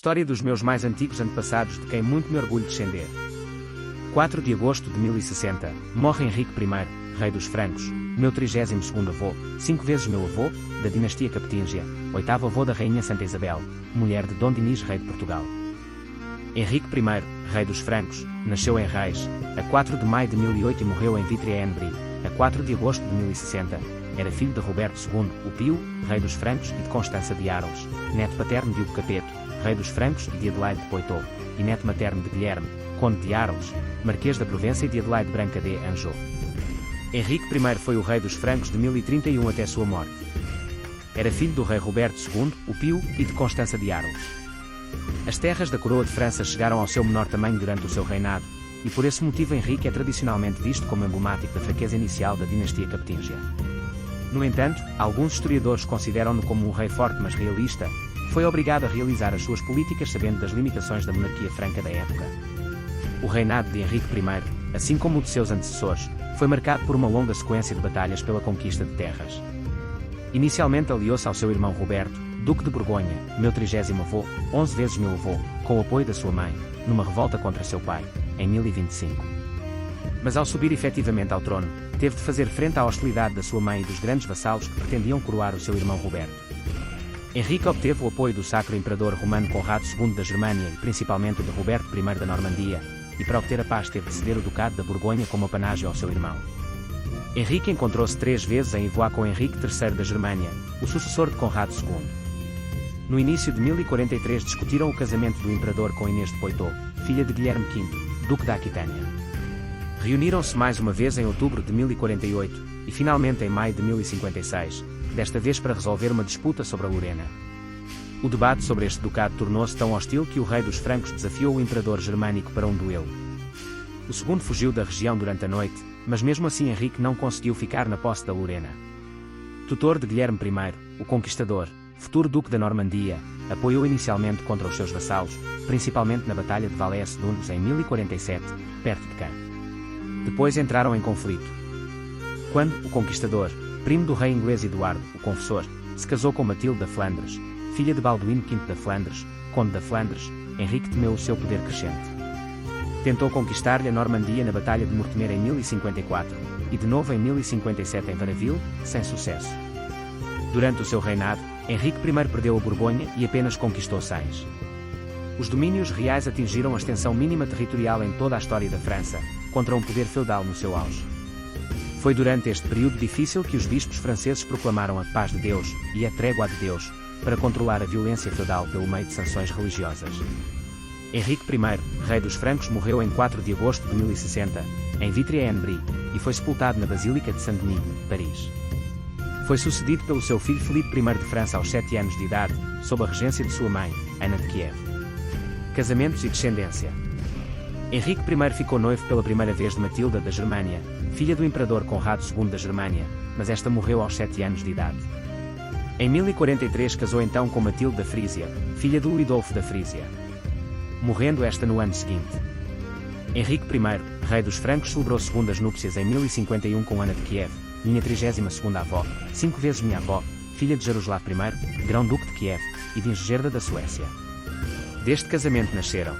História dos meus mais antigos antepassados de quem muito me orgulho descender. 4 de agosto de 1060, morre Henrique I, rei dos francos, meu 32º avô, 5 vezes meu avô, da dinastia Capetíngia, 8º avô da rainha Santa Isabel, mulher de Dom Dinis, rei de Portugal. Henrique I, rei dos francos, nasceu em Reis, a 4 de maio de 1008 e morreu em Vitry-en-Brie, a 4 de agosto de 1060. Era filho de Roberto II, o Pio, rei dos francos, e de Constança de Arles, neto paterno de Hugo Capeto, rei dos francos, e de Adelaide de Poitou, e neto materno de Guilherme, conde de Arles, marquês da Provença, e de Adelaide Branca de Anjou. Henrique I foi o rei dos francos de 1031 até sua morte. Era filho do rei Roberto II, o Pio, e de Constança de Arles. As terras da coroa de França chegaram ao seu menor tamanho durante o seu reinado, e por esse motivo Henrique é tradicionalmente visto como emblemático da fraqueza inicial da dinastia Capetíngia. No entanto, alguns historiadores consideram-no como um rei forte mas realista, que foi obrigado a realizar as suas políticas sabendo das limitações da monarquia franca da época. O reinado de Henrique I, assim como o de seus antecessores, foi marcado por uma longa sequência de batalhas pela conquista de terras. Inicialmente aliou-se ao seu irmão Roberto, Duque de Borgonha, meu 30º avô, 11 vezes meu avô, com o apoio da sua mãe, numa revolta contra seu pai, em 1025. Mas ao subir efetivamente ao trono, teve de fazer frente à hostilidade da sua mãe e dos grandes vassalos que pretendiam coroar o seu irmão Roberto. Henrique obteve o apoio do Sacro Imperador Romano Conrado II da Germânia e principalmente de Roberto I da Normandia, e para obter a paz teve de ceder o Ducado da Borgonha como apanágio ao seu irmão. Henrique encontrou-se 3 vezes em Ivoá com Henrique III da Germânia, o sucessor de Conrado II. No início de 1043 discutiram o casamento do imperador com Inês de Poitou, filha de Guilherme V, Duque da Aquitânia. Reuniram-se mais uma vez em outubro de 1048, e finalmente em maio de 1056, desta vez para resolver uma disputa sobre a Lorena. O debate sobre este ducado tornou-se tão hostil que o rei dos francos desafiou o imperador germânico para um duelo. O segundo fugiu da região durante a noite, mas mesmo assim Henrique não conseguiu ficar na posse da Lorena. Tutor de Guilherme I, o Conquistador, futuro Duque da Normandia, apoiou inicialmente contra os seus vassalos, principalmente na Batalha de Vallès-Dunes em 1047, perto de Caen. Depois entraram em conflito. Quando o Conquistador, primo do rei inglês Eduardo, o Confessor, se casou com Matilde da Flandres, filha de Balduíno V da Flandres, conde da Flandres, Henrique temeu o seu poder crescente. Tentou conquistar-lhe a Normandia na Batalha de Mortemer em 1054, e de novo em 1057 em Varaville, sem sucesso. Durante o seu reinado, Henrique I perdeu a Borgonha e apenas conquistou Sens. Os domínios reais atingiram a extensão mínima territorial em toda a história da França, contra um poder feudal no seu auge. Foi durante este período difícil que os bispos franceses proclamaram a paz de Deus e a trégua de Deus, para controlar a violência feudal pelo meio de sanções religiosas. Henrique I, rei dos francos, morreu em 4 de agosto de 1060, em Vitry-en-Brie, e foi sepultado na Basílica de Saint-Denis, Paris. Foi sucedido pelo seu filho Filipe I de França aos 7 anos de idade, sob a regência de sua mãe, Ana de Kiev. Casamentos e descendência. Henrique I ficou noivo pela primeira vez de Matilda da Germânia, filha do imperador Conrado II da Germânia, mas esta morreu aos 7 anos de idade. Em 1043 casou então com Matilde da Frísia, filha de Luidolfo da Frísia. Morrendo esta no ano seguinte. Henrique I, rei dos francos, celebrou segundas núpcias em 1051 com Ana de Kiev, minha 32ª avó, 5 vezes minha avó, filha de Jaroslav I, grão-duque de Kiev, e de Ingerda da Suécia. Deste casamento nasceram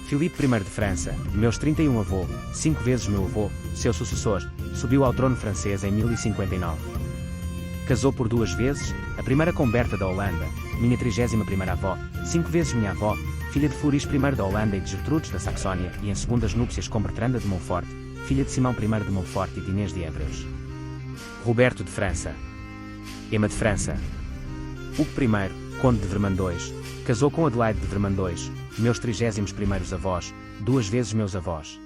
Filipe I de França, meus 31 avô, 5 vezes meu avô, seu sucessor, subiu ao trono francês em 1059. Casou por 2 vezes, a primeira com Berta da Holanda, minha 31ª avó, 5 vezes minha avó, filha de Floris I da Holanda e de Gertrudes da Saxónia, e em segundas núpcias com Bertranda de Montfort, filha de Simão I de Montfort e de Inês de Évreux. Roberto de França. Emma de França. Hugo I, conde de Vermandois, casou com Adelaide de Vermandois, meus 31º avós, 2 vezes meus avós.